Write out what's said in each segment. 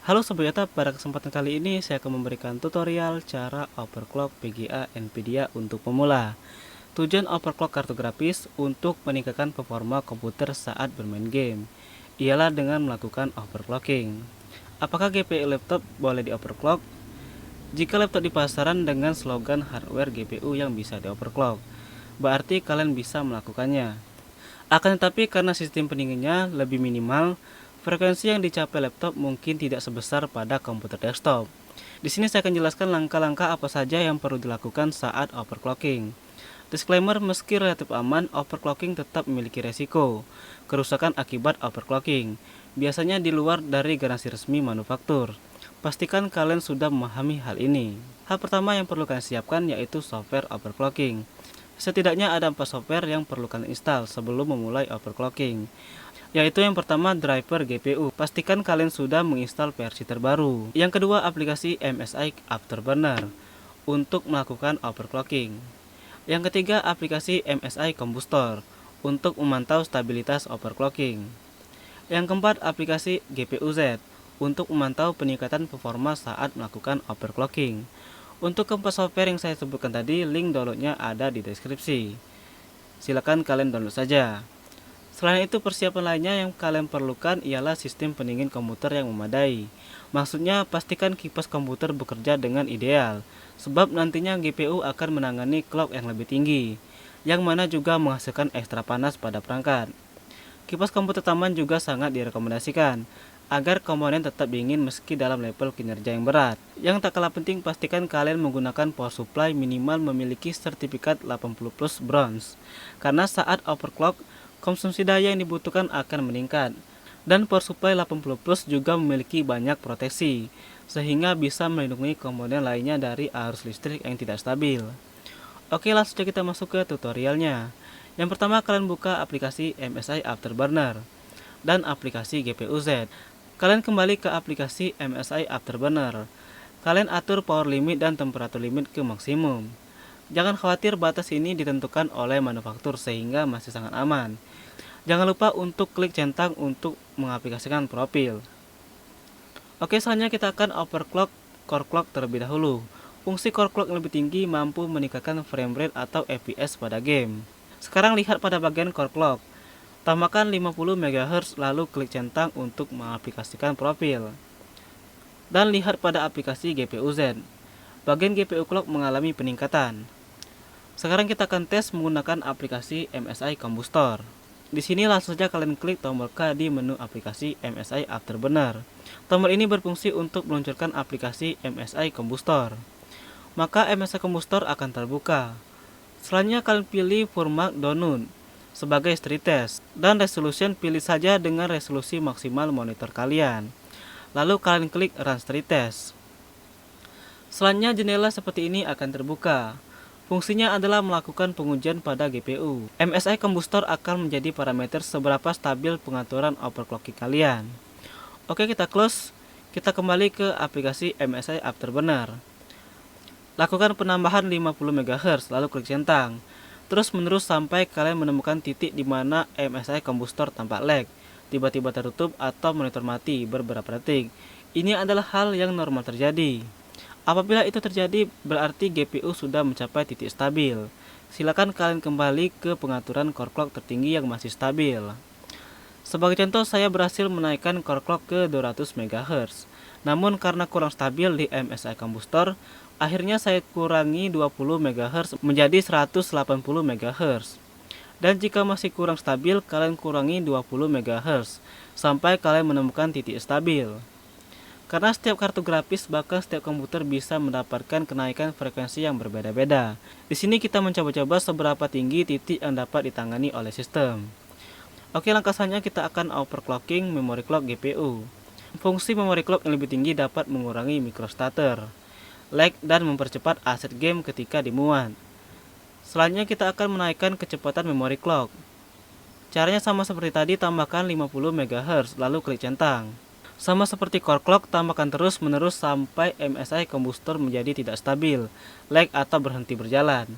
Halo Sobat Data, pada kesempatan kali ini saya akan memberikan tutorial cara overclock VGA NVIDIA untuk pemula. Tujuan overclock kartu grafis untuk meningkatkan performa komputer saat bermain game ialah dengan melakukan overclocking. Apakah GPU laptop boleh di overclock? Jika laptop di pasaran dengan slogan hardware GPU yang bisa di overclock, berarti kalian bisa melakukannya. Akan tetapi karena sistem pendinginnya lebih minimal, frekuensi yang dicapai laptop mungkin tidak sebesar pada komputer desktop. Di sini saya akan jelaskan langkah-langkah apa saja yang perlu dilakukan saat overclocking. Disclaimer, meski relatif aman, overclocking tetap memiliki resiko kerusakan akibat overclocking, biasanya di luar dari garansi resmi manufaktur. Pastikan kalian sudah memahami hal ini. Hal pertama yang perlu kalian siapkan yaitu software overclocking. Setidaknya ada 4 software yang perlu kalian install sebelum memulai overclocking, yaitu yang pertama driver GPU. Pastikan kalian sudah menginstal versi terbaru. Yang kedua, aplikasi MSI Afterburner untuk melakukan overclocking. Yang ketiga, aplikasi MSI Combustor untuk memantau stabilitas overclocking. Yang keempat, aplikasi GPU Z untuk memantau peningkatan performa saat melakukan overclocking. Untuk keempat software yang saya sebutkan tadi, link downloadnya ada di deskripsi. Silakan kalian download saja. Selain itu, persiapan lainnya yang kalian perlukan ialah sistem pendingin komputer yang memadai. Maksudnya, pastikan kipas komputer bekerja dengan ideal, sebab nantinya GPU akan menangani clock yang lebih tinggi, yang mana juga menghasilkan ekstra panas pada perangkat. Kipas komputer taman juga sangat direkomendasikan, agar komponen tetap dingin meski dalam level kinerja yang berat. Yang tak kalah penting, pastikan kalian menggunakan power supply minimal memiliki sertifikat 80 plus bronze, karena saat overclock, konsumsi daya yang dibutuhkan akan meningkat. Dan power supply 80 plus juga memiliki banyak proteksi, sehingga bisa melindungi komponen lainnya dari arus listrik yang tidak stabil. Oke, langsung saja kita masuk ke tutorialnya. Yang pertama, kalian buka aplikasi MSI Afterburner dan aplikasi GPU Z. Kalian kembali ke aplikasi MSI Afterburner. Kalian atur power limit dan temperatur limit ke maksimum. Jangan khawatir, batas ini ditentukan oleh manufaktur sehingga masih sangat aman. Jangan lupa untuk klik centang untuk mengaplikasikan profil. Oke, selanjutnya kita akan overclock core clock terlebih dahulu. Fungsi core clock yang lebih tinggi mampu meningkatkan frame rate atau FPS pada game. Sekarang lihat pada bagian core clock. Tambahkan 50 MHz lalu klik centang untuk mengaplikasikan profil. Dan lihat pada aplikasi GPU Z. Bagian GPU clock mengalami peningkatan. Sekarang kita akan tes menggunakan aplikasi MSI Combustor. Di sini langsung saja kalian klik tombol K di menu aplikasi MSI Afterburner. Tombol ini berfungsi untuk meluncurkan aplikasi MSI Combustor. Maka MSI Combustor akan terbuka. Selanjutnya kalian pilih format download sebagai street test, dan resolution pilih saja dengan resolusi maksimal monitor kalian. Lalu kalian klik run street test. Selanjutnya jendela seperti ini akan terbuka. Fungsinya adalah melakukan pengujian pada GPU. MSI Combustor akan menjadi parameter seberapa stabil pengaturan overclocking kalian. Oke, kita close. Kita kembali ke aplikasi MSI Afterburner. Lakukan penambahan 50 MHz lalu klik centang. Terus menerus sampai kalian menemukan titik di mana MSI Combustor tampak lag, tiba-tiba tertutup atau monitor mati beberapa detik. Ini adalah hal yang normal terjadi. Apabila itu terjadi, berarti GPU sudah mencapai titik stabil. Silakan kalian kembali ke pengaturan core clock tertinggi yang masih stabil. Sebagai contoh, saya berhasil menaikkan core clock ke 200 MHz. Namun karena kurang stabil di MSI Combustor, akhirnya saya kurangi 20 MHz menjadi 180 MHz. Dan jika masih kurang stabil, kalian kurangi 20 MHz sampai kalian menemukan titik stabil. Karena setiap kartu grafis bahkan setiap komputer bisa mendapatkan kenaikan frekuensi yang berbeda-beda. Di sini kita mencoba-coba seberapa tinggi titik yang dapat ditangani oleh sistem. Oke, langkah selanjutnya kita akan overclocking memory clock GPU. Fungsi memory clock yang lebih tinggi dapat mengurangi microstutter, lag, dan mempercepat aset game ketika dimuat. Selanjutnya kita akan menaikkan kecepatan memory clock. Caranya sama seperti tadi, tambahkan 50 MHz lalu klik centang. Sama seperti core clock, tambahkan terus menerus sampai MSI Combustor menjadi tidak stabil, lag, atau berhenti berjalan.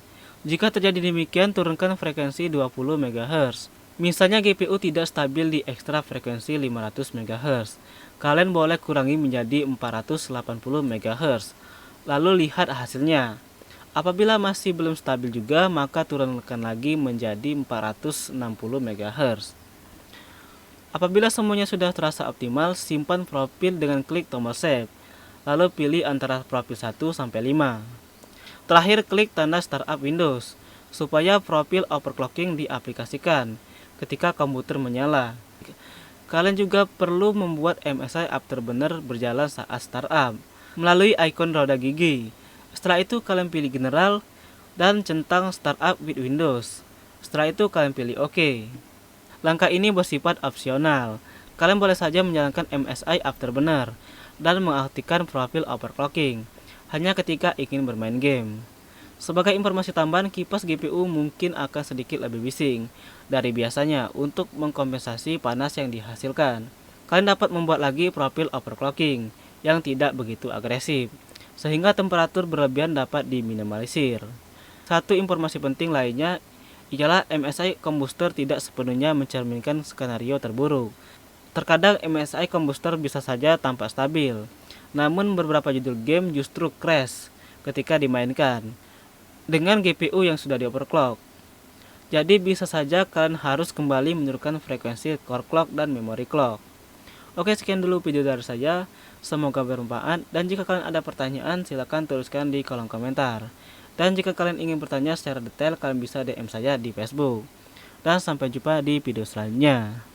Jika terjadi demikian, turunkan frekuensi 20 MHz. Misalnya GPU tidak stabil di ekstra frekuensi 500 MHz. Kalian boleh kurangi menjadi 480 MHz. Lalu lihat hasilnya. Apabila masih belum stabil juga, maka turunkan lagi menjadi 460 MHz. Apabila semuanya sudah terasa optimal, simpan profil dengan klik tombol save. Lalu pilih antara profil 1 sampai 5. Terakhir klik tanda startup Windows supaya profil overclocking diaplikasikan ketika komputer menyala. Kalian juga perlu membuat MSI Afterburner berjalan saat startup melalui ikon roda gigi. Setelah itu kalian pilih General dan centang Startup with Windows. Setelah itu kalian pilih OK. Langkah ini bersifat opsional. Kalian boleh saja menjalankan MSI Afterburner dan mengaktifkan profil overclocking hanya ketika ingin bermain game. Sebagai informasi tambahan, kipas GPU mungkin akan sedikit lebih bising dari biasanya untuk mengkompensasi panas yang dihasilkan. Kalian dapat membuat lagi profil overclocking yang tidak begitu agresif, sehingga temperatur berlebihan dapat diminimalisir. Satu informasi penting lainnya ialah MSI Combustor tidak sepenuhnya mencerminkan skenario terburuk. Terkadang MSI Combustor bisa saja tampak stabil, namun beberapa judul game justru crash ketika dimainkan dengan GPU yang sudah di-overclock. Jadi bisa saja kalian harus kembali menurunkan frekuensi core clock dan memory clock. Oke, sekian dulu video dari saya. Semoga bermanfaat, dan jika kalian ada pertanyaan silahkan tuliskan di kolom komentar. Dan jika kalian ingin bertanya secara detail, kalian bisa DM saya di Facebook. Dan sampai jumpa di video selanjutnya.